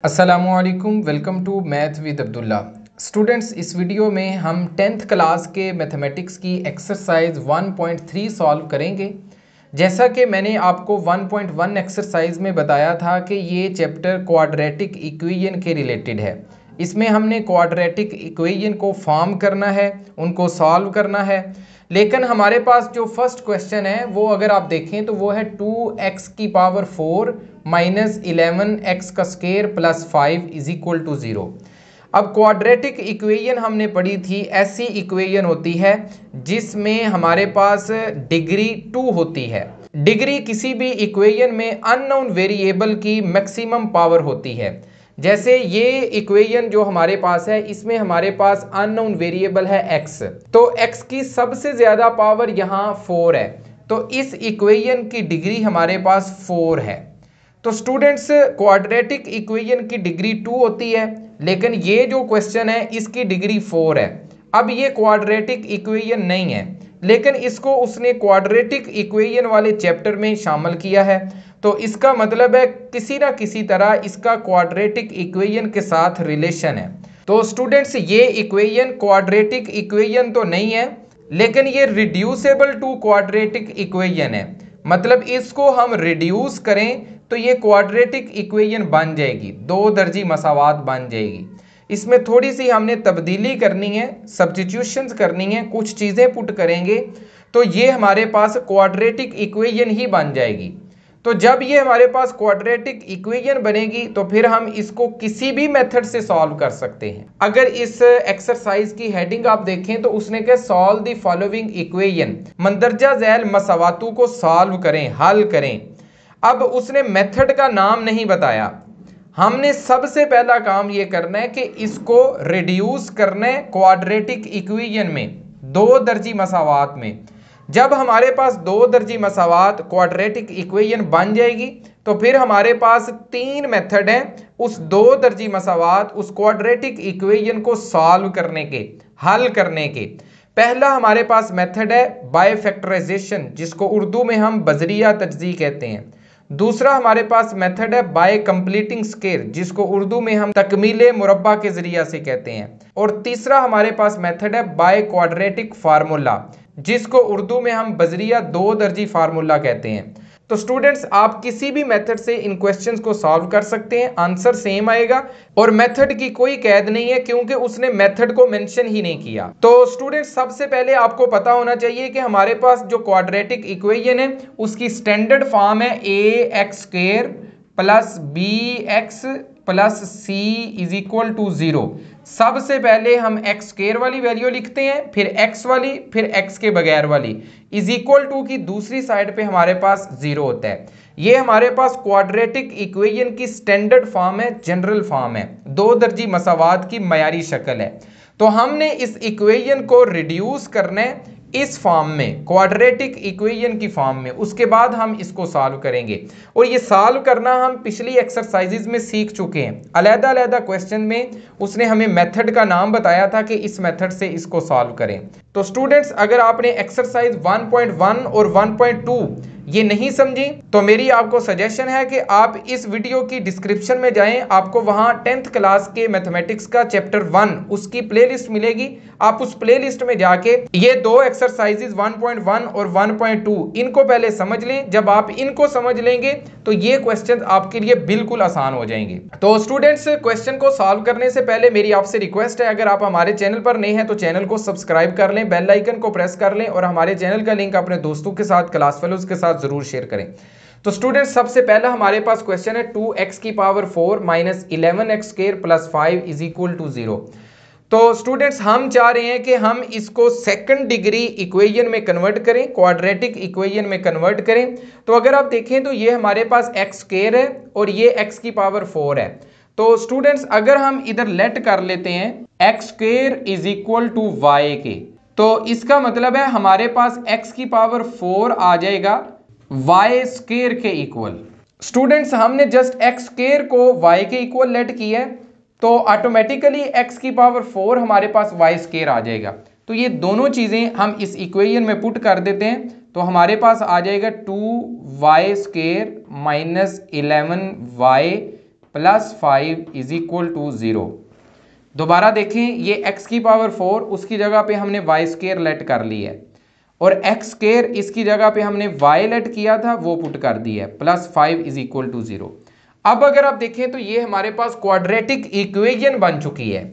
अस्सलामुअलैकुम, welcome to math with Abdullah. Students, इस video में हम 10th क्लास के मैथमेटिक्स की एक्सरसाइज 1.3 सॉल्व करेंगे। जैसा कि मैंने आपको 1.1 एक्सरसाइज में बताया था कि ये चैप्टर क्वाड्रेटिक इक्वेशन के रिलेटेड है। इसमें हमने क्वाड्रेटिक इक्वेशन को फॉर्म करना है, उनको सॉल्व करना है। लेकिन हमारे पास जो फर्स्ट क्वेश्चन है वो अगर आप देखें तो वो है 2x की पावर 4 माइनस 11x का square plus 5 is equal to 0। अब क्वाड्रेटिक इक्वेशन हमने पढ़ी थी, ऐसी इक्वेशन होती है जिसमें हमारे पास डिग्री 2 होती है। डिग्री किसी भी इक्वेशन में अननोन वेरिएबल की मैक्सिमम पावर होती है। जैसे ये इक्वेशन जो हमारे पास है, इसमें हमारे पास अननोन वेरिएबल है x, तो x की सबसे ज्यादा पावर यहाँ 4 है, तो इस इक्वेशन की डिग्री हमारे पास 4 है। तो स्टूडेंट्स, क्वाड्रेटिक इक्वेशन की डिग्री 2 होती है, लेकिन ये जो क्वेश्चन है इसकी डिग्री 4 है। अब ये क्वाड्रेटिक इक्वेशन नहीं है, लेकिन इसको उसने क्वाड्रेटिक इक्वेशन वाले चैप्टर में शामिल किया है, तो इसका मतलब है किसी ना किसी तरह इसका क्वाड्रेटिक इक्वेशन के साथ रिलेशन है। तो स्टूडेंट्स, ये इक्वेशन क्वाड्रेटिक इक्वेशन तो नहीं है, लेकिन ये रिड्यूसेबल टू क्वाड्रेटिक इक्वेशन है। मतलब इसको हम रिड्यूस करें तो ये क्वाड्रेटिक इक्वेशन बन जाएगी, दो दर्जी मसावात बन जाएगी। इसमें थोड़ी सी हमने तब्दीली करनी है, सब्स्टिट्यूशंस करनी है, कुछ चीज़ें पुट करेंगे तो ये हमारे पास क्वाड्रेटिक इक्वेशन ही बन जाएगी। तो जब ये हमारे पास क्वाड्रेटिक इक्वेशन बनेगी तो फिर हम इसको किसी भी मेथड से सॉल्व कर सकते हैं। अगर इस एक्सरसाइज की हेडिंग आप देखें तो उसने कहा solve the following equation, मंदरजा Zail मसावातों को सॉल्व करें, हल करें। अब उसने मेथड का नाम नहीं बताया। हमने सबसे पहला काम ये करना है कि इसको रिड्यूस करना है क्वाड्रेटिक इक्वेशन में, दो दर्जी मसावात में। जब हमारे पास दो दर्जी मसावात क्वाड्रेटिक इक्वेशन बन जाएगी तो फिर हमारे पास तीन मेथड हैं उस दो दर्जी मसावात, उस क्वाड्रेटिक इक्वेशन को सॉल्व करने के, हल करने के। पहला हमारे पास मेथड है बाय फैक्टराइजेशन, जिसको उर्दू में हम बजरिया तजज़ी कहते हैं। दूसरा हमारे पास मेथड है बाय कंप्लीटिंग स्क्वायर, जिसको उर्दू में हम तकमीले मुरब्बा के जरिया से कहते हैं। और तीसरा हमारे पास मेथड है बाय क्वाड्रेटिक फार्मूला, जिसको उर्दू में हम बजरिया दो दर्जी फार्मूला कहते हैं। तो स्टूडेंट्स, आप किसी भी मेथड से इन क्वेश्चंस को सॉल्व कर सकते हैं, आंसर सेम आएगा और मेथड की कोई कैद नहीं है क्योंकि उसने मेथड को मेंशन ही नहीं किया। तो स्टूडेंट्स, सबसे पहले आपको पता होना चाहिए कि हमारे पास जो क्वाड्रेटिक इक्वेशन है उसकी स्टैंडर्ड फॉर्म है ax square plus bx plus c is equal to 0। सबसे पहले हम x स्क्वायर वाली वैल्यू लिखते हैं, फिर x वाली, फिर x के बगैर वाली, इज इक्वल टू की दूसरी साइड पे हमारे पास 0 होता है। ये हमारे पास क्वाड्रेटिक इक्वेशन की स्टैंडर्ड फॉर्म है, जनरल फॉर्म है, दो दर्जी मसावात की मयारी शक्ल है। तो हमने इस इक्वेशन को रिड्यूस करना है इस फॉर्म में, क्वाड्रेटिक इक्वेशन की फॉर्म में, उसके बाद हम इसको सॉल्व करेंगे। और ये सॉल्व करना हम पिछली एक्सरसाइजेज में सीख चुके हैं। अलग अलग क्वेश्चन में उसने हमें मेथड का नाम बताया था कि इस मेथड से इसको सॉल्व करें। तो स्टूडेंट्स, अगर आपने एक्सरसाइज 1.1 और 1.2 ये नहीं समझी तो मेरी आपको सजेशन है कि आप इस वीडियो की डिस्क्रिप्शन में जाएं, आपको वहां 10th क्लास के मैथमेटिक्स का चैप्टर 1 उसकी प्लेलिस्ट मिलेगी। आप उस प्लेलिस्ट में जाके ये दो एक्सरसाइजेज 1.1 और 1.2 इनको पहले समझ लें। जब आप इनको समझ लेंगे तो ये क्वेश्चन आपके लिए बिल्कुल आसान हो जाएंगे। तो स्टूडेंट्स, क्वेश्चन को सॉल्व करने से पहले मेरी आपसे रिक्वेस्ट है, अगर आप हमारे चैनल पर नए हैं तो चैनल को सब्सक्राइब कर लें, बेल आइकन को प्रेस कर लें और हमारे चैनल का लिंक अपने दोस्तों के साथ, क्लास फेलोज के साथ जरूर शेयर करें। तो स्टूडेंट्स, सबसे पहला हमारे पास क्वेश्चन है 2x की power 4 minus 11x square plus 5 is equal to 0। तो स्टूडेंट्स, हम चाह रहे हैं कि हम इसको सेकंड डिग्री इक्वेशन में कन्वर्ट करें, क्वाड्रेटिक इक्वेशन में कन्वर्ट करें। तो अगर आप देखें तो ये हमारे पास x स्क्वायर है और ये x की पावर 4 है। तो स्टूडेंट्स, अगर हम इधर लेट कर लेते हैं x square is equal to y के, तो इसका मतलब है हमारे पास x की पावर 4 आ जाएगा y स्क्वायर के इक्वल। स्टूडेंट्स, हमने जस्ट x स्क्वायर को y के इक्वल लेट किया है तो ऑटोमेटिकली x की पावर 4 हमारे पास y स्क्वायर आ जाएगा। तो ये दोनों चीजें हम इस इक्वेशन में पुट कर देते हैं तो हमारे पास आ जाएगा 2y square minus 11y +5 is equal to 0। दोबारा देखें, ये x की पावर 4 उसकी जगह पे हमने वाई स्केयर लेट कर ली है, और x स्केयर इसकी जगह पे हमने y लेट किया था वो पुट कर दी है, +5 इज इक्वल टू 0। अब अगर आप देखें तो ये हमारे पास क्वाड्रेटिक इक्वेशन बन चुकी है,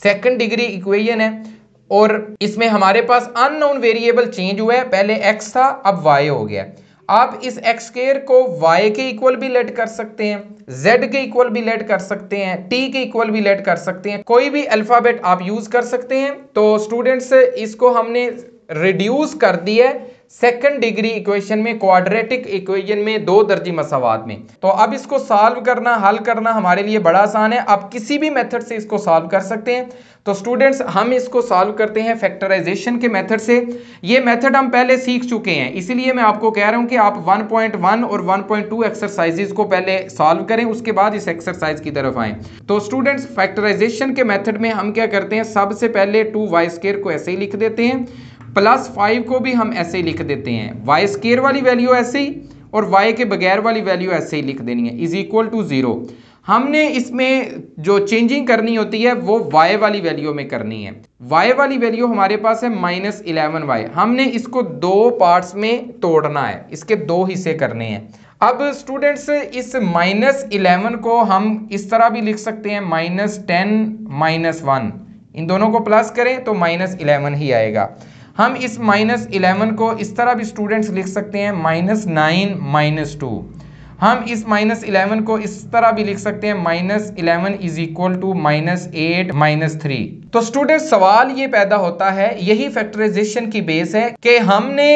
सेकंड डिग्री इक्वेशन है, और इसमें हमारे पास अननोन वेरिएबल चेंज हुआ है, पहले x था अब y हो गया। आप इस x स्क्वायर को y के इक्वल भी लेट कर सकते हैं, z के इक्वल भी लेट कर सकते हैं, t के इक्वल भी लेट कर सकते हैं, कोई भी अल्फाबेट आप यूज कर सकते हैं। तो स्टूडेंट्स इसको हमने रिड्यूस कर दिया है सेकंड डिग्री इक्वेशन में, क्वाड्रेटिक इक्वेशन में, 2 दर्जी मसावात में। तो अब इसको सॉल्व करना, हल करना हमारे लिए बड़ा आसान है, आप किसी भी मेथड से इसको सॉल्व कर सकते हैं। तो स्टूडेंट्स हम इसको सॉल्व करते हैं फैक्टराइजेशन के मेथड से। ये मेथड हम पहले सीख चुके हैं, इसीलिए मैं आपको कह रहा हूं कि आप 1.1 और 1.2 एक्सरसाइजेज को पहले सॉल्व करें, उसके बाद इस एक्सरसाइज की तरफ आएं। तो स्टूडेंट्स फैक्टराइजेशन के मेथड में हम क्या करते हैं, सबसे पहले 2y² को ऐसे ही लिख देते हैं, +5 को भी हम ऐसे ही लिख देते हैं, y² वाली वैल्यू ऐसे ही और y के बगैर वाली वैल्यू ऐसे ही लिख देनी है, इज इक्वल टू 0। हमने इसमें जो चेंजिंग करनी होती है वो y वाली वैल्यू में करनी है। y वाली वैल्यू हमारे पास है -11y, हमने इसको 2 पार्ट्स में तोड़ना है, इसके 2 हिस्से करने हैं। अब स्टूडेंट्स इस -11 को हम इस तरह भी लिख सकते हैं, -10 -1, इन दोनों को प्लस करें तो -11 ही आएगा। हम इस -11 को इस तरह भी स्टूडेंट्स लिख सकते हैं, -9 -2। हम इस -11 को इस तरह भी लिख सकते हैं, -11 इज इक्वल टू -8 -3। तो स्टूडेंट्स सवाल ये पैदा होता है, यही फैक्टराइजेशन की बेस है कि हमने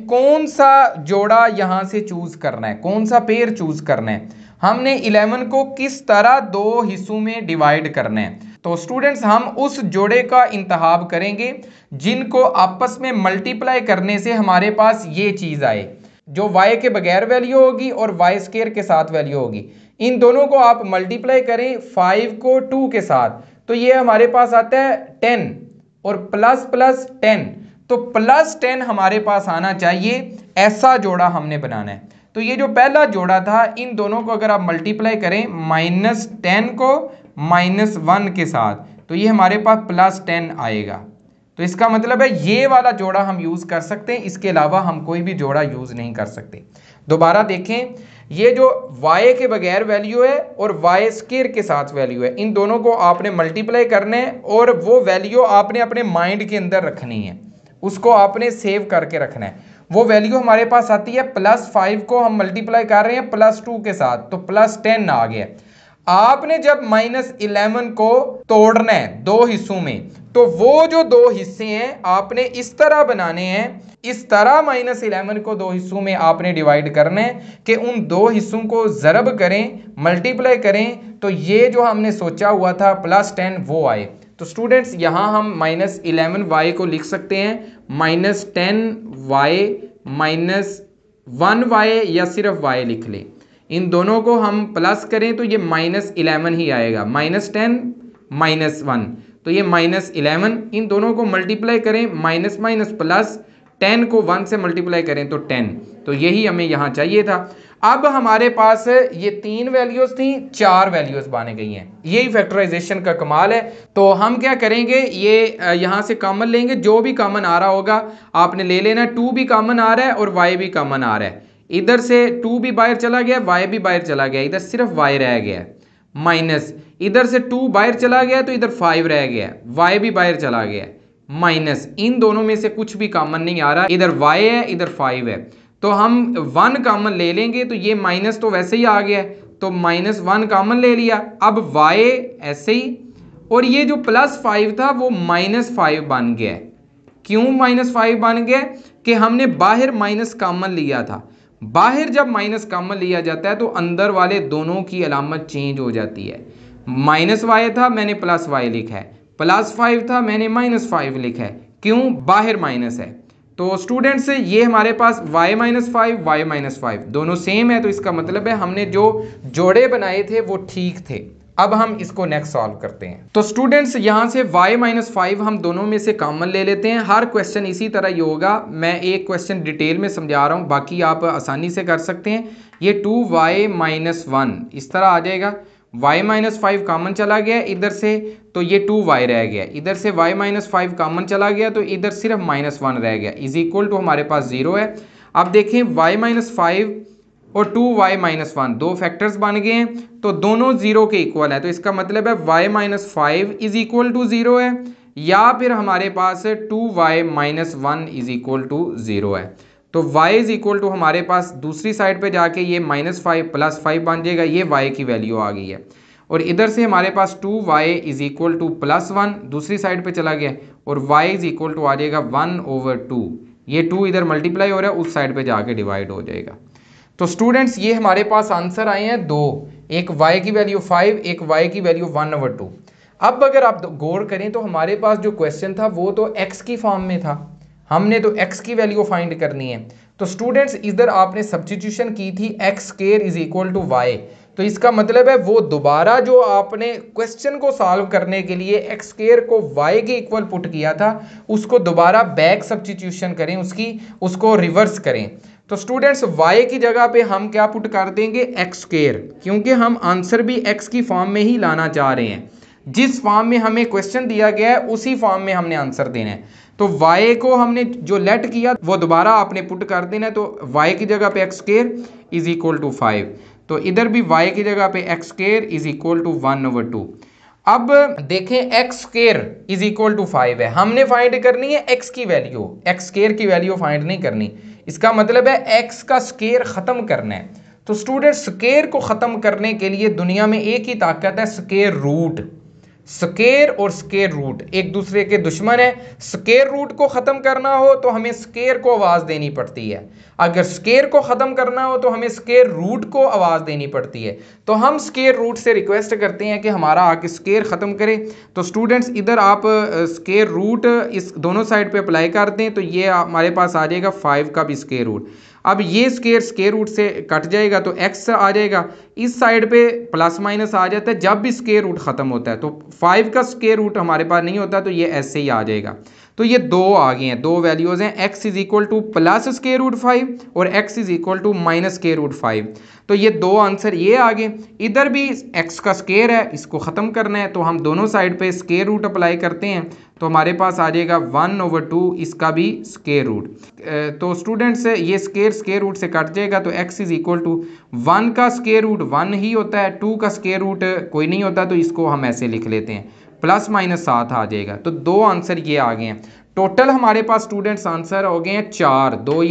कौन सा जोड़ा यहां से चूज करना है, कौन सा पेयर चूज करना है, हमने 11 को किस तरह 2 हिस्सों में डिवाइड करना है। तो स्टूडेंट्स हम उस जोड़े का इंतखाब करेंगे जिनको आपस में मल्टीप्लाई करने से हमारे पास ये चीज आए, जो y के बगैर वैल्यू होगी और y² के साथ वैल्यू होगी। इन दोनों को आप मल्टीप्लाई करें 5 को 2 के साथ, तो ये हमारे पास आता है 10 और ++10, तो +10 हमारे पास आना चाहिए, ऐसा जोड़ा हमने बनाना है। तो ये जो पहला जोड़ा था, इन दोनों को अगर आप मल्टीप्लाई करें -10 को -1 के साथ, तो ये हमारे पास +10 आएगा। तो इसका मतलब है ये वाला जोड़ा हम यूज कर सकते हैं, इसके अलावा हम कोई भी जोड़ा यूज नहीं कर सकते। दोबारा देखें, ये जो y के बगैर वैल्यू है और y² के साथ वैल्यू है, इन दोनों को आपने मल्टीप्लाई करना है और वो वैल्यू आपने अपने माइंड के अंदर रखनी है, उसको आपने सेव करके रखना है। वो वैल्यू हमारे पास आती है, +5 को हम मल्टीप्लाई कर रहे हैं +2 के साथ, तो +10 आ गया। आपने जब -11 को तोड़ना है 2 हिस्सों में, तो वो जो 2 हिस्से हैं आपने इस तरह बनाने हैं, इस तरह -11 को 2 हिस्सों में आपने डिवाइड करना है कि उन 2 हिस्सों को ज़रब करें, मल्टीप्लाई करें, तो ये जो हमने सोचा हुआ था +10 वो आए। तो स्टूडेंट्स यहाँ हम -11y को लिख सकते हैं, -10y -1y या सिर्फ y लिख लें, इन दोनों को हम प्लस करें तो ये -11 ही आएगा, -10 -1, तो ये -11, इन दोनों को मल्टीप्लाई करें, माइनस माइनस प्लस, 10 को 1 से मल्टीप्लाई करें तो 10, तो यही हमें यहाँ चाहिए था। अब हमारे पास ये 3 वैल्यूज थी, 4 वैल्यूज बन गई हैं, यही फैक्टराइजेशन का कमाल है। तो हम क्या करेंगे, ये यहाँ से कॉमन लेंगे, जो भी कॉमन आ रहा होगा आपने ले लेना। 2 भी कॉमन आ रहा है और y भी कॉमन आ रहा है, इधर से 2 भी बाहर चला गया, y भी बाहर चला गया, इधर सिर्फ y रह गया, माइनस इधर से 2 बाहर चला गया तो इधर 5 रह गया, y भी बाहर चला गया, माइनस इन दोनों में से कुछ भी कॉमन नहीं आ रहा, इधर y है इधर 5 है, तो हम 1 कॉमन ले लेंगे, तो ये माइनस तो वैसे ही आ गया, तो -1 कॉमन ले लिया। अब y ऐसे ही, और ये जो +5 था वो -5 बन गया। क्यों -5 बन गया? कि हमने बाहर माइनस कॉमन लिया था, बाहर जब माइनस कॉमन लिया जाता है तो अंदर वाले दोनों की अलामत चेंज हो जाती है। -y था मैंने +y लिखा है, +5 था मैंने -5 लिखा है, क्यों? बाहर माइनस है। तो स्टूडेंट्स ये हमारे पास y -5 दोनों सेम है, तो इसका मतलब है हमने जो जोड़े बनाए थे वो ठीक थे। अब हम इसको नेक्स्ट सॉल्व करते हैं। तो स्टूडेंट्स यहाँ से y -5 हम दोनों में से कॉमन ले लेते हैं। हर क्वेश्चन इसी तरह ही होगा, मैं एक क्वेश्चन डिटेल में समझा रहा हूँ, बाकी आप आसानी से कर सकते हैं। ये 2y -1 इस तरह आ जाएगा, y माइनस 5 कॉमन चला गया इधर से, तो ये 2y रह गया। इधर से y माइनस 5 कॉमन चला गया तो इधर सिर्फ -1 रह गया, इज इक्वल टू हमारे पास 0 है। अब देखें y माइनस 5 और 2y माइनस 1 दो फैक्टर्स बन गए हैं, तो दोनों 0 के इक्वल है, तो इसका मतलब है y minus 5 is equal to 0 है, या फिर हमारे पास 2y minus 1 is equal to 0 है। तो y इज इक्वल टू हमारे पास दूसरी साइड पे जाके ये -5 प्लस 5 बन जाएगा, ये y की वैल्यू आ गई है। और इधर से हमारे पास 2y इज इक्वल टू +1 दूसरी साइड पे चला गया, और y इज इक्वल टू आ जाएगा 1/2। ये 2 इधर मल्टीप्लाई हो रहा है, उस साइड पे जाके डिवाइड हो जाएगा। तो स्टूडेंट्स ये हमारे पास आंसर आए हैं दो, एक y की वैल्यू 5, एक y की वैल्यू 1/2। अब अगर आप गौर करें तो हमारे पास जो क्वेश्चन था वो तो x की फॉर्म में था, हमने तो x की वैल्यू फाइंड करनी है। तो स्टूडेंट्स इधर आपने सब्स्टिट्यूशन की थी x² is equal to y, तो इसका मतलब है वो दोबारा जो आपने क्वेश्चन को सॉल्व करने के लिए x² को y के इक्वल पुट किया था, उसको दोबारा बैक सब्स्टिट्यूशन करें, उसको रिवर्स करें। तो स्टूडेंट्स y की जगह पे हम क्या पुट कर देंगे, x², क्योंकि हम आंसर भी x की फॉर्म में ही लाना चाह रहे हैं। जिस फॉर्म में हमें क्वेश्चन दिया गया है उसी फॉर्म में हमने आंसर देना है। तो y को हमने जो लेट किया वो दोबारा आपने पुट कर देना है, तो y की जगह पे x² इज इक्वल टू 5, तो इधर भी y की जगह पे x² इज इक्वल टू 1/2। अब देखें x² इज इक्वल टू 5 है, हमने फाइंड करनी है x की वैल्यू, x² की वैल्यू फाइंड नहीं करनी। इसका मतलब है x का स्केयर खत्म करना है। तो स्टूडेंट स्केयर को खत्म करने के लिए दुनिया में एक ही ताकत है, स्केयर रूट। स्केयर और स्केयर रूट एक दूसरे के दुश्मन है। स्केयर रूट को खत्म करना हो तो हमें स्केयर को आवाज देनी पड़ती है, अगर स्केयर को खत्म करना हो तो हमें स्केयर रूट को आवाज देनी पड़ती है। तो हम स्केयर रूट से रिक्वेस्ट करते हैं कि हमारा आके स्केयर खत्म करे। तो स्टूडेंट्स इधर आप स्केयर रूट इस दोनों साइड पे अप्लाई कर दें, तो ये हमारे पास आ जाएगा 5 का भी स्केयर रूट। अब ये स्केयर रूट से कट जाएगा तो x आ जाएगा, इस साइड पे प्लस माइनस आ जाता है जब भी स्केयर रूट खत्म होता है। तो 5 का स्केयर रूट हमारे पास नहीं होता, तो ये ऐसे ही आ जाएगा। तो ये दो आ गए हैं, दो वैल्यूज हैं, x is equal to plus square root 5 और x is equal to minus square root 5। तो ये दो आंसर ये आ गए। इधर भी x का स्केयर है, इसको ख़त्म करना है, तो हम दोनों साइड पे स्केयर रूट अप्लाई करते हैं, तो हमारे पास आ जाएगा 1/2 इसका भी स्केयर रूट। तो स्टूडेंट्स ये स्केयर रूट से कट जाएगा, तो x इज इक्वल टू 1 का स्केयर रूट 1 ही होता है, 2 का स्केयर रूट कोई नहीं होता, तो इसको हम ऐसे लिख लेते हैं, +-7 आ जाएगा। तो दो आंसर ये आ गए हैं। टोटल हमारे पास स्टूडेंट्स आंसर हो गए हैं 4, दो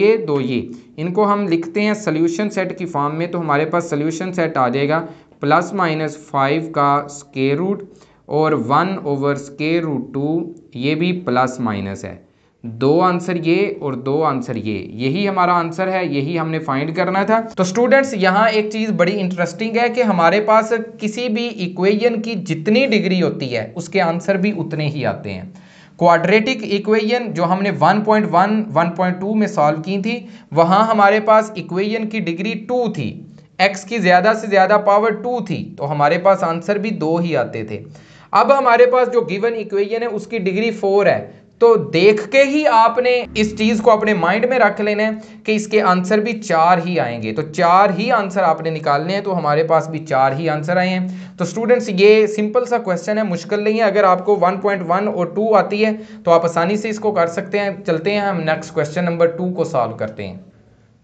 ये। इनको हम लिखते हैं सोल्यूशन सेट की फॉर्म में, तो हमारे पास सोल्यूशन सेट आ जाएगा +-5 का स्केयर रूट और 1/√2, ये भी प्लस माइनस है। दो आंसर ये और दो आंसर ये, यही हमारा आंसर है, यही हमने फाइंड करना था। तो स्टूडेंट्स यहाँ एक चीज़ बड़ी इंटरेस्टिंग है कि हमारे पास किसी भी इक्वेशन की जितनी डिग्री होती है उसके आंसर भी उतने ही आते हैं। क्वाड्रेटिक इक्वेशन जो हमने 1.1 1.2 में सॉल्व की थी, वहाँ हमारे पास इक्वेशन की डिग्री 2 थी, x की ज़्यादा से ज़्यादा पावर 2 थी, तो हमारे पास आंसर भी 2 ही आते थे। अब हमारे पास जो गिवन इक्वेशन है उसकी डिग्री 4 है, तो देख के ही आपने इस चीज़ को अपने माइंड में रख लेना है कि इसके आंसर भी 4 ही आएंगे, तो 4 ही आंसर आपने निकालने हैं। तो हमारे पास भी 4 ही आंसर आए हैं। तो स्टूडेंट्स ये सिंपल सा क्वेश्चन है, मुश्किल नहीं है। अगर आपको 1.1 और 2 आती है तो आप आसानी से इसको कर सकते हैं। चलते हैं हम नेक्स्ट क्वेश्चन नंबर 2 को सॉल्व करते हैं।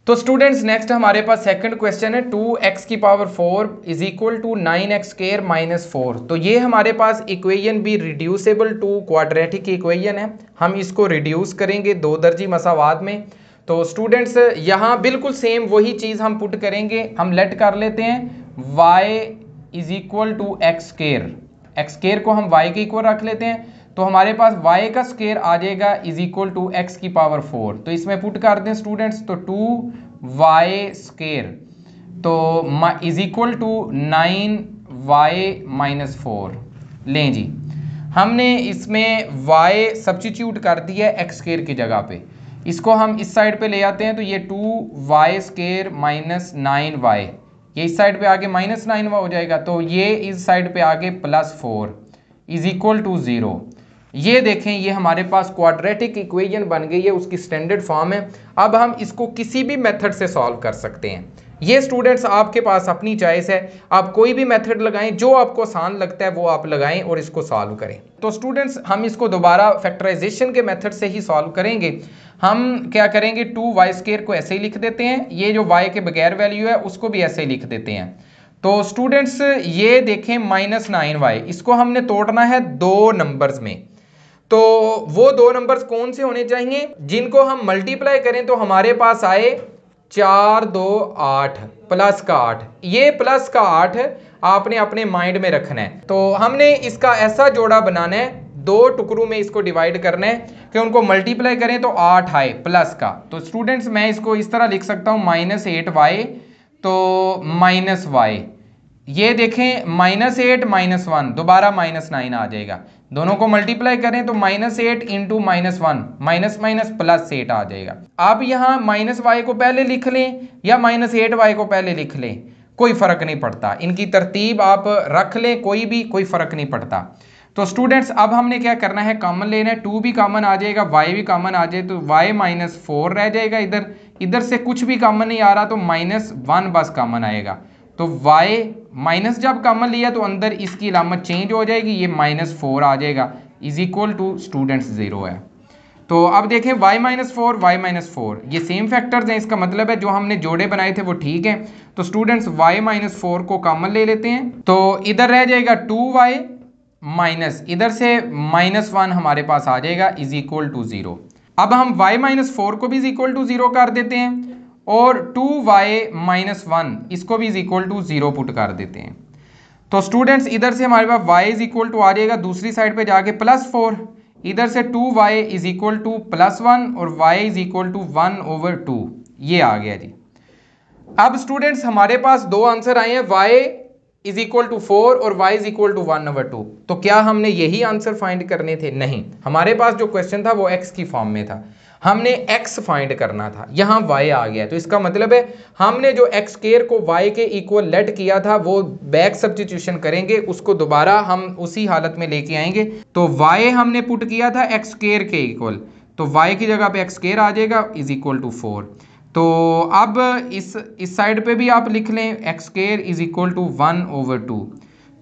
तो स्टूडेंट्स नेक्स्ट हमारे पास सेकंड क्वेश्चन है 2x की power 4 is equal to 9x² minus 4। तो ये हमारे पास इक्वेशन भी रिड्यूसेबल टू क्वाड्रेटिक इक्वेशन है, हम इसको रिड्यूस करेंगे दो दर्जी मसावात में। तो स्टूडेंट्स यहाँ बिल्कुल सेम वही चीज़ हम पुट करेंगे, हम लेट कर लेते हैं y is equal to x² को हम y के इक्वल रख लेते हैं, तो हमारे पास y का स्केयर आ जाएगा इज इक्वल टू x की पावर 4। तो इसमें पुट कर दें स्टूडेंट्स, तो 2y² तो is equal to 9y minus 4। लें जी, हमने इसमें y सब्स्टिट्यूट कर दिया है x² की जगह पे, इसको हम इस साइड पे ले आते हैं, तो ये 2y² माइनस 9y, ये इस साइड पे आके -9y हो जाएगा, तो ये इस साइड पे आके +4 इज इक्वल टू 0। ये देखें, ये हमारे पास क्वाड्रेटिक इक्वेशन बन गई है, उसकी स्टैंडर्ड फॉर्म है। अब हम इसको किसी भी मेथड से सॉल्व कर सकते हैं, ये स्टूडेंट्स आपके पास अपनी चॉइस है, आप कोई भी मेथड लगाएं, जो आपको आसान लगता है वो आप लगाएं और इसको सॉल्व करें। तो स्टूडेंट्स हम इसको दोबारा फैक्टराइजेशन के मेथड से ही सॉल्व करेंगे। हम क्या करेंगे, 2y² को ऐसे ही लिख देते हैं, ये जो y के बगैर वैल्यू है उसको भी ऐसे ही लिख देते हैं। तो स्टूडेंट्स ये देखें -9y, इसको हमने तोड़ना है दो नंबर्स में। तो वो दो नंबर्स कौन से होने चाहिए जिनको हम मल्टीप्लाई करें तो हमारे पास आए 4 2 8 प्लस का 8। ये प्लस का 8 आपने अपने माइंड में रखना है। तो हमने इसका ऐसा जोड़ा बनाना है, दो टुकड़ों में इसको डिवाइड करना है कि उनको मल्टीप्लाई करें तो 8 आए प्लस का। तो स्टूडेंट्स मैं इसको इस तरह लिख सकता हूं -8y तो -y, ये देखें -8 -1 दोबारा -9 आ जाएगा, दोनों को मल्टीप्लाई करें तो -8 इंटू -1 माइनस +8 आ जाएगा। आप यहाँ -y को पहले लिख लें या -8y को पहले लिख लें, कोई फर्क नहीं पड़ता, इनकी तरतीब आप रख लें, कोई फर्क नहीं पड़ता। तो स्टूडेंट्स अब हमने क्या करना है, कॉमन लेना है, 2 भी कॉमन आ जाएगा, y भी कॉमन आ जाए तो y -4 रह जाएगा। इधर से कुछ भी कॉमन नहीं आ रहा तो -1 बस कॉमन आएगा। तो y माइनस जब कॉमन लिया तो अंदर इसकी अलामत चेंज हो जाएगी, ये -4 आ जाएगा, इज इक्वल टू स्टूडेंट्स 0 है। तो अब देखें y -4 ये सेम फैक्टर्स हैं, इसका मतलब है जो हमने जोड़े बनाए थे वो ठीक हैं। तो स्टूडेंट्स y -4 को कॉमन ले लेते हैं, तो इधर रह जाएगा 2y माइनस, इधर से -1 हमारे पास आ जाएगा, इज इक्वल टू 0। अब हम y -4 को भी इज इक्वल टू 0 कर देते हैं और 2y -1 इसको भी इज इक्वल टू 0 पुट कर देते हैं। तो स्टूडेंट्स इधर से हमारे पास y इज इक्वल टू आ जाएगा दूसरी साइड पे जाके +4, इधर से 2y इज इक्वल टू +1 और y इज इक्वल टू 1/2, ये आ गया जी। अब स्टूडेंट्स हमारे पास दो आंसर आए हैं, y इज इक्वल टू 4 और y इज इक्वल टू 1/2। तो क्या हमने यही आंसर फाइंड करने थे? नहीं, हमारे पास जो क्वेश्चन था वो x की फॉर्म में था, हमने x फाइंड करना था, यहाँ y आ गया। तो इसका मतलब है हमने जो x² को y के इक्वल लेट किया था वो बैक सब्स्टिट्यूशन करेंगे, उसको दोबारा हम उसी हालत में लेके आएंगे। तो y हमने पुट किया था x² के इक्वल, तो y की जगह पे x² आ जाएगा इज इक्वल टू 4। तो अब इस साइड पे भी आप लिख लें x² इज इक्वल टू 1/2।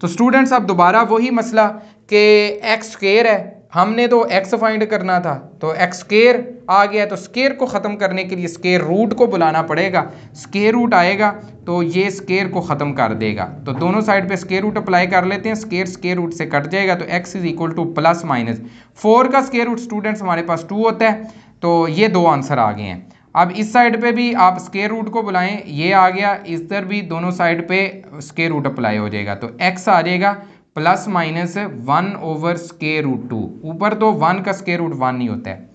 तो स्टूडेंट्स अब दोबारा वही मसला कि x² है, हमने तो x फाइंड करना था, तो x² आ गया, तो स्केयर को ख़त्म करने के लिए स्केयर रूट को बुलाना पड़ेगा। स्केयर रूट आएगा तो ये स्केयर को ख़त्म कर देगा, तो दोनों साइड पे स्केयर रूट अप्लाई कर लेते हैं, स्केयर रूट से कट जाएगा, तो x इज इक्वल टू +-4 का स्केयर रूट स्टूडेंट्स हमारे पास 2 होता है। तो ये दो आंसर आ गए हैं। अब इस साइड पे भी आप स्केयर रूट को बुलाएं, ये आ गया, इधर भी दोनों साइड पे स्केयर रूट अप्लाई हो जाएगा, तो x आ जाएगा +-1/√2। ऊपर तो 1 का स्केयर रूट 1 नहीं होता है,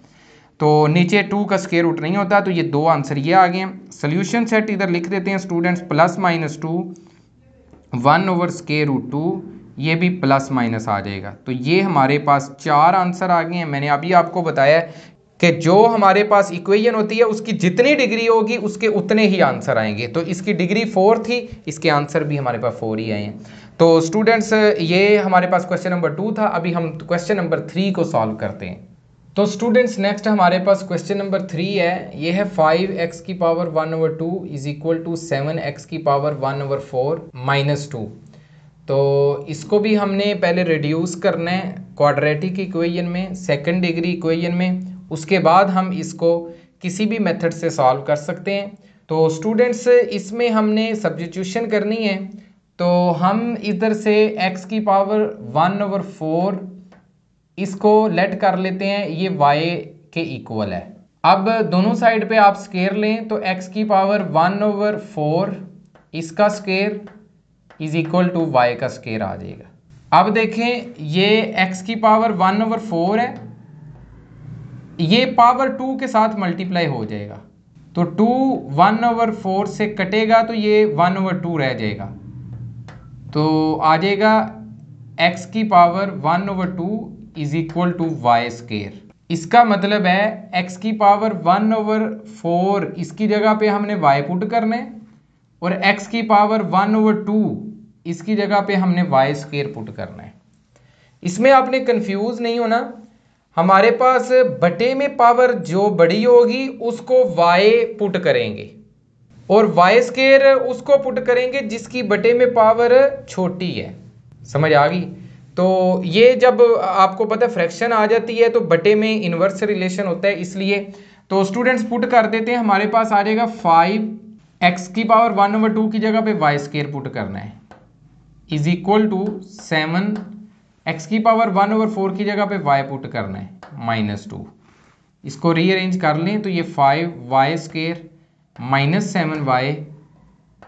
तो नीचे 2 का स्केयर रूट नहीं होता। तो ये दो आंसर ये आ गए हैं। सोल्यूशन सेट इधर लिख देते हैं स्टूडेंट्स, +-2 1/√2, ये भी +- आ जाएगा। तो ये हमारे पास 4 आंसर आ गए हैं। मैंने अभी आपको बताया कि जो हमारे पास इक्वेशन होती है उसकी जितनी डिग्री होगी उसके उतने ही आंसर आएंगे। तो इसकी डिग्री 4 थी, इसके आंसर भी हमारे पास 4 ही आए हैं। तो स्टूडेंट्स ये हमारे पास क्वेश्चन नंबर 2 था। अभी हम क्वेश्चन नंबर 3 को सॉल्व करते हैं। तो स्टूडेंट्स नेक्स्ट हमारे पास क्वेश्चन नंबर 3 है, ये है 5x⁴ is equal to 7x⁴ -2। तो इसको भी हमने पहले रिड्यूस करना है क्वाड्रेटिक इक्वेशन में, सेकंड डिग्री इक्वेशन में, उसके बाद हम इसको किसी भी मेथड से सॉल्व कर सकते हैं। तो स्टूडेंट्स इसमें हमने सब्स्टिट्यूशन करनी है, तो हम इधर से x⁴ इसको लेट कर लेते हैं, ये y के इक्वल है। अब दोनों साइड पे आप स्केयर लें तो x⁴ इसका square is equal to y का स्केयर आ जाएगा। अब देखें ये x⁴ है, ये पावर 2 के साथ मल्टीप्लाई हो जाएगा, तो 2 1/4 से कटेगा तो ये 1/2 रह जाएगा, तो आ जाएगा x⁴ is equal to y²। इसका मतलब है x⁴ इसकी जगह पे हमने y पुट करना है और x⁴ इसकी जगह पे हमने y² पुट करना है। इसमें आपने कंफ्यूज नहीं होना, हमारे पास बटे में पावर जो बड़ी होगी उसको y पुट करेंगे और वाई स्केयर उसको पुट करेंगे जिसकी बटे में पावर छोटी है। समझ आ गई? तो ये जब आपको पता है फ्रैक्शन आ जाती है तो बटे में इन्वर्स रिलेशन होता है, इसलिए तो स्टूडेंट्स पुट कर देते हैं। हमारे पास आ जाएगा 5x की पावर 1/2 की जगह पे वाई स्केयर पुट करना है इज इक्वल टू 7x की पावर 1/4 की जगह पे y पुट करना है -2। इसको रीअरेंज कर लें तो ये 5y स्केयर -7y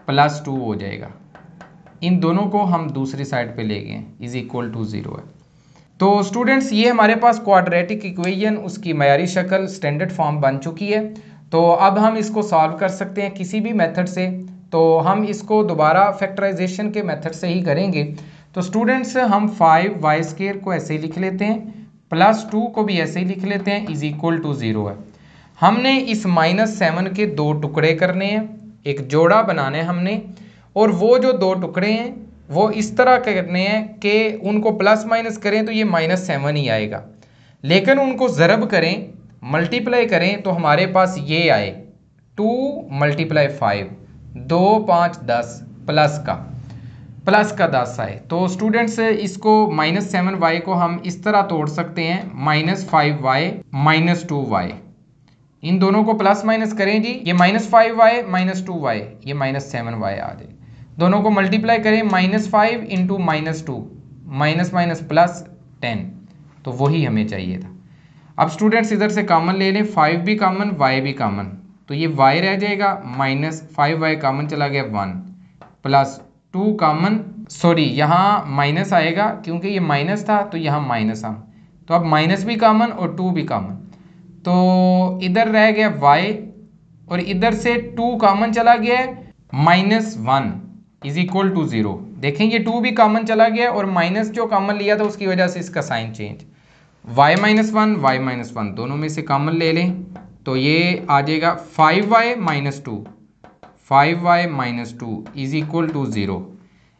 +2 हो जाएगा। इन दोनों को हम दूसरी साइड पे ले गए इज इक्वल टू 0 है। तो स्टूडेंट्स ये हमारे पास क्वाड्रेटिक इक्वेशन उसकी मयारी शक्ल स्टैंडर्ड फॉर्म बन चुकी है। तो अब हम इसको सॉल्व कर सकते हैं किसी भी मेथड से। तो हम इसको दोबारा फैक्टराइजेशन के मेथड से ही करेंगे। तो स्टूडेंट्स हम 5y स्केयर को ऐसे ही लिख लेते हैं, +2 को भी ऐसे ही लिख लेते हैं इज इक्वल टू 0 है। हमने इस -7 के दो टुकड़े करने हैं, एक जोड़ा बनाना है हमने, और वो जो दो टुकड़े हैं वो इस तरह करने हैं कि उनको प्लस माइनस करें तो ये -7 ही आएगा, लेकिन उनको ज़रब करें, मल्टीप्लाई करें तो हमारे पास ये आए 2 × 5 2 5 10 प्लस का 10 आए। तो स्टूडेंट्स इसको -7y को हम इस तरह तोड़ सकते हैं -5y -2y। इन दोनों को प्लस माइनस करें जी, ये -5y -2y ये -7y आ जाए। दोनों को मल्टीप्लाई करें -5 × -2 माइनस प्लस 10, तो वही हमें चाहिए था। अब स्टूडेंट्स इधर से कॉमन ले लें, 5 भी कॉमन y भी कॉमन, तो ये y रह जाएगा -5y कॉमन चला गया 1 +2 कॉमन, सॉरी यहाँ माइनस आएगा क्योंकि ये माइनस था तो यहाँ माइनस हम, तो अब माइनस भी कॉमन और 2 भी कॉमन, तो इधर रह गया y और इधर से 2 कॉमन चला गया है -1 इज इक्वल टू 0। देखें ये 2 भी कॉमन चला गया और माइनस जो कॉमन लिया था उसकी वजह से इसका साइन चेंज, y -1 दोनों में से कॉमन ले लें तो ये आ जाएगा 5y -2 इज इक्वल टू 0।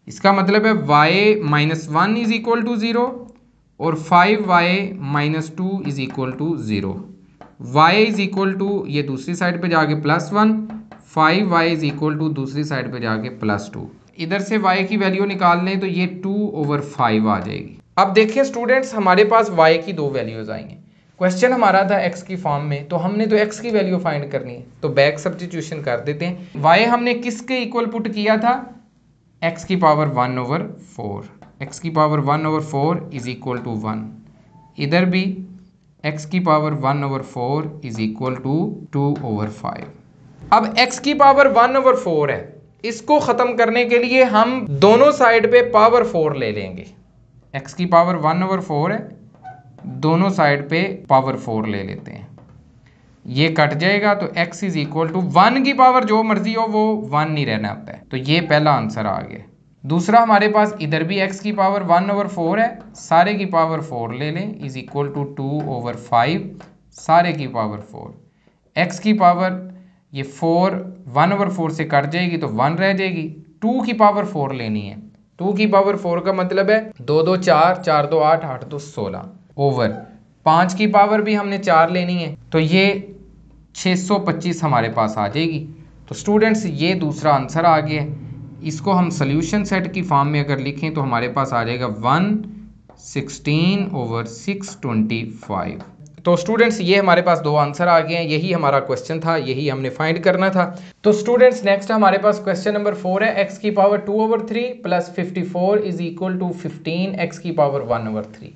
इसका मतलब है y -1 इज इक्वल टू 0 और 5y -2 is equal to 0। y is equal to ये दूसरी साइड पे जाके +1, 5y इज इक्वल टू दूसरी साइड पे जाके +2। इधर से y की वैल्यू निकाल लें तो ये 2/5 आ जाएगी। अब देखें स्टूडेंट्स हमारे पास y की दो वैल्यूज आएंगे। क्वेश्चन हमारा था x की फॉर्म में, तो हमने तो x की वैल्यू फाइंड करनी है, तो बैक सब्स्टिट्यूशन कर देते हैं। y हमने किसके इक्वल पुट किया था, x की पावर 1/4, x की पावर 1/4 इज इक्वल टू 1। इधर भी x की पावर 1/4 इज इक्वल टू 2/5। अब x की पावर 1/4 है, इसको ख़त्म करने के लिए हम दोनों साइड पे पावर 4 ले लेंगे। x की पावर 1/4 है, दोनों साइड पे पावर 4 ले लेते हैं, ये कट जाएगा तो x इज इक्वल टू 1 की पावर जो मर्जी हो वो 1 नहीं रहना होता है, तो ये पहला आंसर आ गया। दूसरा हमारे पास इधर भी x की पावर 1/4 है, सारे की पावर 4 ले लें इज इक्वल टू 2/5 सारे की पावर 4। x की पावर ये 4 1/4 से कट जाएगी तो 1 रह जाएगी, 2 की पावर 4 लेनी है, 2 की पावर 4 का मतलब है 2 2 4 4 2 8 8 2 16 ओवर 5 की पावर भी हमने 4 लेनी है, तो ये 625 हमारे पास आ जाएगी। तो स्टूडेंट्स ये दूसरा आंसर आ गया। इसको हम सोल्यूशन सेट की फॉर्म में अगर लिखें तो हमारे पास आ जाएगा 116/625। तो स्टूडेंट्स ये हमारे पास दो आंसर आ गए हैं, यही हमारा क्वेश्चन था, यही हमने फाइंड करना था। तो स्टूडेंट्स नेक्स्ट हमारे पास क्वेश्चन नंबर 4 है, x की power 2/3 + 54 is equal to 15 x की पावर 1/3।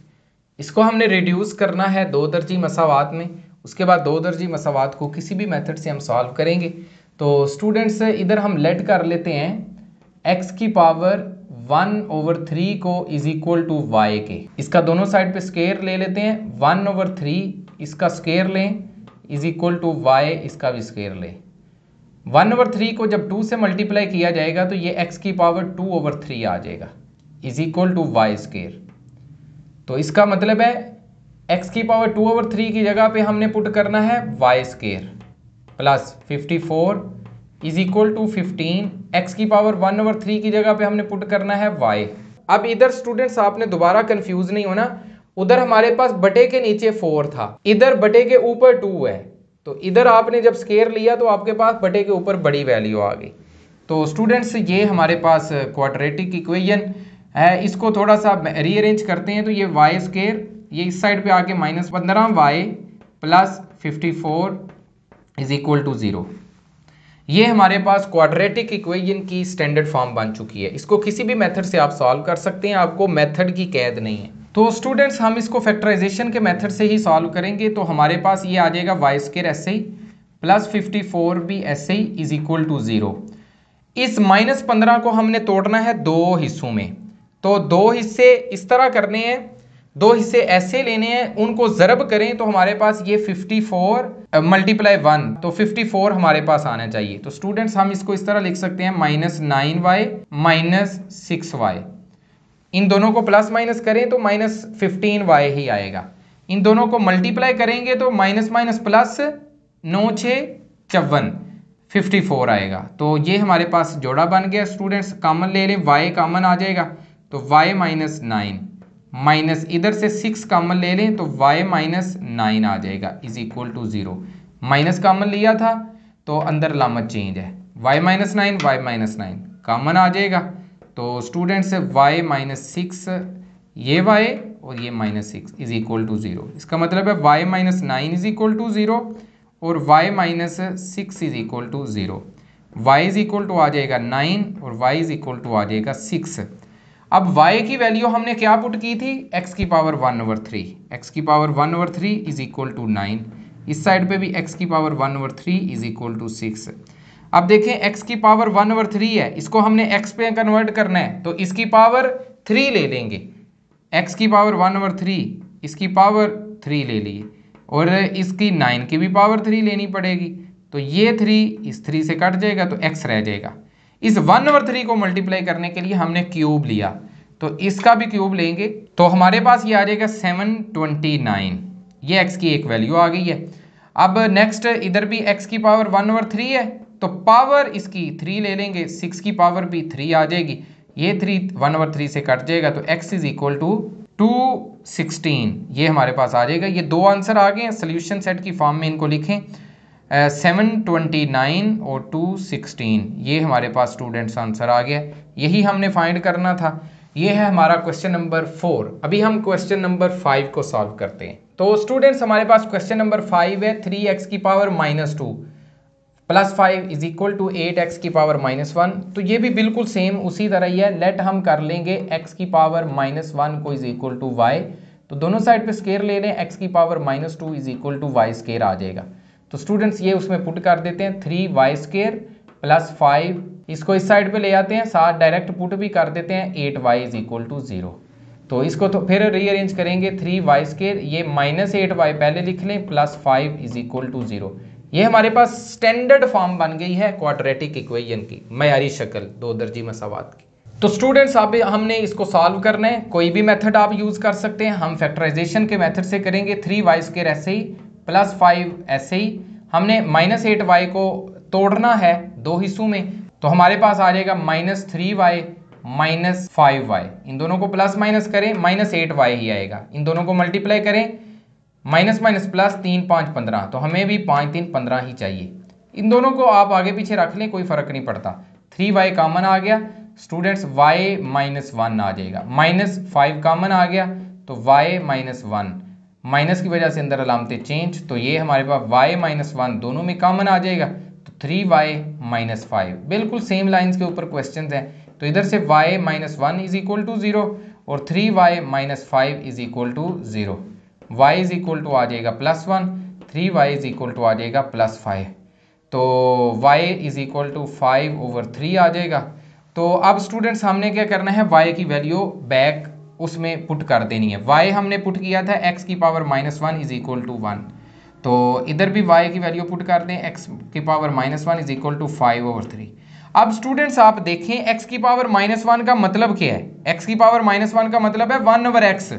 इसको हमने रिड्यूस करना है दो दर्जी मसावात में, उसके बाद दो दर्जी मसावात को किसी भी मेथड से हम सॉल्व करेंगे। तो स्टूडेंट्स इधर हम लेट कर लेते हैं x की पावर 1/3 को इज इक्वल टू y के, इसका दोनों साइड पे स्केयर ले लेते हैं, 1/3 इसका स्केयर लें इज इक्वल टू y इसका भी स्केयर लें। 1/3 को जब 2 से मल्टीप्लाई किया जाएगा तो ये x की पावर 2/3 आ जाएगा is equal to y square. तो इसका मतलब है x की पावर 2/3 की जगह पे हमने पुट करना है y square plus 54 is equal to 15, x की पावर 1/3 की जगह पे हमने पुट करना है y। अब इधर स्टूडेंट्स आपने दोबारा कंफ्यूज नहीं होना, उधर हमारे पास बटे के नीचे 4 था, इधर बटे के ऊपर 2 है, तो इधर आपने जब स्केयर लिया तो आपके पास बटे के ऊपर बड़ी वैल्यू आ गई। तो स्टूडेंट्स ये हमारे पास क्वाड्रेटिक इक्वेशन है, इसको थोड़ा सा रीअरेंज करते हैं। तो ये वाई स्केयर, ये इस साइड पे आके -15y plus 54 is equal to 0। ये हमारे पास क्वाड्रेटिक इक्वेशन की स्टैंडर्ड फॉर्म बन चुकी है। इसको किसी भी मेथड से आप सॉल्व कर सकते हैं, आपको मेथड की कैद नहीं है। तो स्टूडेंट्स हम इसको फैक्टराइजेशन के मेथड से ही सॉल्व करेंगे। तो हमारे पास ये आ जाएगा वाई स्केयर ऐसे ही प्लस 54 भी ऐसे ही इज इक्वल टू 0। इस -15 को हमने तोड़ना है दो हिस्सों में। तो दो हिस्से इस तरह करने हैं, दो हिस्से ऐसे लेने हैं, उनको ज़रब करें तो हमारे पास ये 54 मल्टीप्लाई 1, तो 54 हमारे पास आना चाहिए। तो स्टूडेंट्स हम इसको इस तरह लिख सकते हैं -9y -6y। इन दोनों को प्लस माइनस करें तो -15y ही आएगा। इन दोनों को मल्टीप्लाई करेंगे तो माइनस माइनस प्लस 9 6 54 54 आएगा। तो ये हमारे पास जोड़ा बन गया। स्टूडेंट्स कॉमन ले लें, y कॉमन आ जाएगा तो y -9 माइनस इधर से 6 कॉमन ले लें तो y -9 आ जाएगा is equal to 0। Minus common लिया था तो अंदर लामत चेंज है, y -9 कॉमन आ जाएगा। तो स्टूडेंट्स y -6 ये y और ये -6 इज इक्वल टू 0। इसका मतलब है y -9 इज इक्वल टू 0 और y -6 is equal to 0। y is equal to आ जाएगा 9 और y इज इक्वल टू आ जाएगा 6। अब y की वैल्यू हमने क्या पुट की थी, x की पावर 1/3। x की पावर 1/3 इज इक्वल टू 9। इस साइड पे भी x की पावर 1/3 इज इक्वल टू 6। अब देखें x की पावर 1/3 है, इसको हमने x पे कन्वर्ट करना है तो इसकी पावर 3 ले लेंगे। x की पावर 1/3, इसकी पावर 3 ले लिए और इसकी 9 की भी पावर 3 लेनी पड़ेगी। तो ये 3 इस 3 से कट जाएगा तो x रह जाएगा। इस 1/3 को मल्टीप्लाई करने के लिए हमने क्यूब लिया, तो इसका भी क्यूब लेंगे तो हमारे पास ये आ जाएगा 729। ये x की एक वैल्यू आ गई है। अब नेक्स्ट इधर भी x की पावर 1/3 है तो पावर इसकी 3 ले लेंगे, 6 की पावर भी 3 आ जाएगी। ये 3 1/3 से कट जाएगा तो x इज इक्वल टू 216 ये हमारे पास आ जाएगा। ये दो आंसर आ गए हैं, सोल्यूशन सेट की फॉर्म में इनको लिखें 729 और 216 ये हमारे पास स्टूडेंट्स आंसर आ गया। यही हमने फाइंड करना था। ये है हमारा क्वेश्चन नंबर 4। अभी हम क्वेश्चन नंबर 5 को सॉल्व करते हैं। तो स्टूडेंट्स हमारे पास क्वेश्चन नंबर 5 है 3x की power -2 plus 5 is equal to 8x की पावर -1। तो ये भी बिल्कुल सेम उसी तरह ही है। लेट हम कर लेंगे x की पावर -1 को इज इक्वल टू y। तो दोनों साइड पे स्केयर ले लें, x की power -2 is equal to y square आ जाएगा। तो स्टूडेंट्स ये उसमें पुट कर देते हैं 3y स्केयर प्लस 5, इसको इस साइड पे ले आते हैं, साथ डायरेक्ट पुट भी कर देते हैं 8y इज इक्वल टू 0। तो इसको तो फिर रीअरेंज करेंगे 3y स्केयर, ये -8y पहले लिख लें प्लस 5 इज इक्वल टू 0। ये हमारे पास स्टैंडर्ड फॉर्म बन गई है क्वाड्रेटिक इक्वेशन की, मयारी शक्ल दो दर्जी मसावात की। तो स्टूडेंट्स अब हमने इसको सॉल्व करना है। कोई भी मेथड आप यूज कर सकते हैं, हम फैक्टराइजेशन के मेथड से करेंगे। 3y स्केयर ऐसे ही प्लस 5 ऐसे ही। हमने -8y को तोड़ना है दो हिस्सों में, तो हमारे पास आ जाएगा -3y -5y। इन दोनों को प्लस माइनस करें -8y ही आएगा। इन दोनों को मल्टीप्लाई करें माइनस माइनस प्लस 3 5 15, तो हमें भी 5 3 15 ही चाहिए। इन दोनों को आप आगे पीछे रख लें, कोई फर्क नहीं पड़ता। 3y कॉमन आ गया स्टूडेंट्स, y -1 आ जाएगा। -5 कॉमन आ गया तो y -1, माइनस की वजह से अंदर अलामतें चेंज, तो ये हमारे पास y -1 दोनों में कॉमन आ जाएगा तो 3y -5। बिल्कुल सेम लाइंस के ऊपर क्वेश्चंस हैं। तो इधर से y -1 इज इक्वल टू 0 और 3y -5 is equal to 0। y is equal to आ जाएगा +1, 3y इज इक्वल टू आ जाएगा +5। तो y इज इक्वल टू 5/3 आ जाएगा। तो अब स्टूडेंट्स हमने क्या करना है, y की वैल्यू बैक उसमें पुट कर देनी है। y हमने पुट किया था x की पावर -1 इज इक्वल टू 1, तो इधर भी y की वैल्यू पुट कर दें, x की पावर -1 इज इक्वल टू 5/3। अब स्टूडेंट्स आप देखें x की पावर -1 का मतलब क्या है। x की पावर -1 का मतलब है 1/x,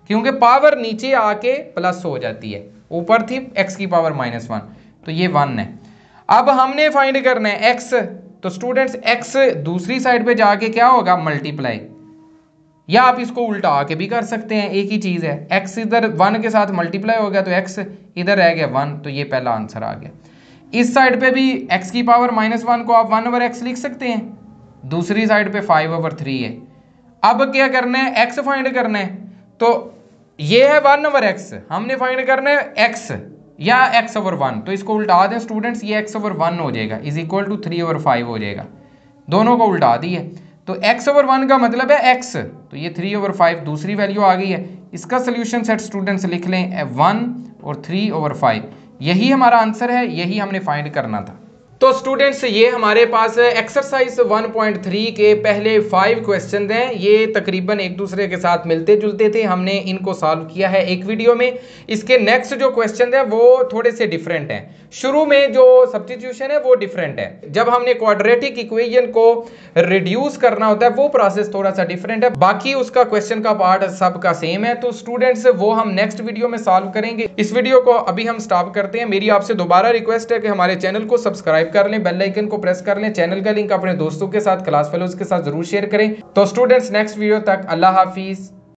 क्योंकि पावर नीचे आके प्लस हो जाती है, ऊपर थी x की पावर -1 तो ये 1 है। अब हमने फाइंड करना है x, तो स्टूडेंट्स x दूसरी साइड पे जाके क्या होगा, मल्टीप्लाई। या आप इसको उल्टा आके भी कर सकते हैं, एक ही चीज़ है। x इधर 1 के साथ मल्टीप्लाई हो गया तो x इधर रह गया 1, तो ये पहला आंसर आ गया। इस साइड पे भी x की पावर -1 को आप 1/x लिख सकते हैं, दूसरी साइड पे 5/3 है। अब क्या करना है, x फाइंड करना है, तो ये है 1/x, हमने फाइंड करना है x या x/1, तो इसको उल्टा दें स्टूडेंट्स, ये x/1 हो जाएगा इज इक्वल टू 3/5 हो जाएगा, दोनों को उल्टा दिए तो x/1 का मतलब है x, तो ये 3/5 दूसरी वैल्यू आ गई है। इसका सोल्यूशन सेट स्टूडेंट्स लिख लें 1 और 3/5, यही हमारा आंसर है, यही हमने फाइंड करना था। तो स्टूडेंट्स ये हमारे पास एक्सरसाइज 1.3 के पहले 5 क्वेश्चन हैं, ये तकरीबन एक दूसरे के साथ मिलते जुलते थे, हमने इनको सॉल्व किया है एक वीडियो में। इसके नेक्स्ट जो क्वेश्चन हैं वो थोड़े से डिफरेंट हैं। शुरू में जो सब्स्टिट्यूशन है वो डिफरेंट है, जब हमने क्वाड्रेटिक इक्वेशन को रिड्यूस करना होता है वो प्रोसेस थोड़ा सा डिफरेंट है, बाकी उसका क्वेश्चन का पार्ट सबका सेम है। तो स्टूडेंट्स वो हम नेक्स्ट वीडियो में सॉल्व करेंगे। इस वीडियो को अभी हम स्टॉप करते हैं। मेरी आपसे दोबारा रिक्वेस्ट है कि हमारे चैनल को सब्सक्राइब कर लें, बेल आइकन को प्रेस कर लें, चैनल का लिंक अपने दोस्तों के साथ, क्लास फेलोज के साथ जरूर शेयर करें। तो स्टूडेंट्स नेक्स्ट वीडियो तक अल्लाह हाफिज।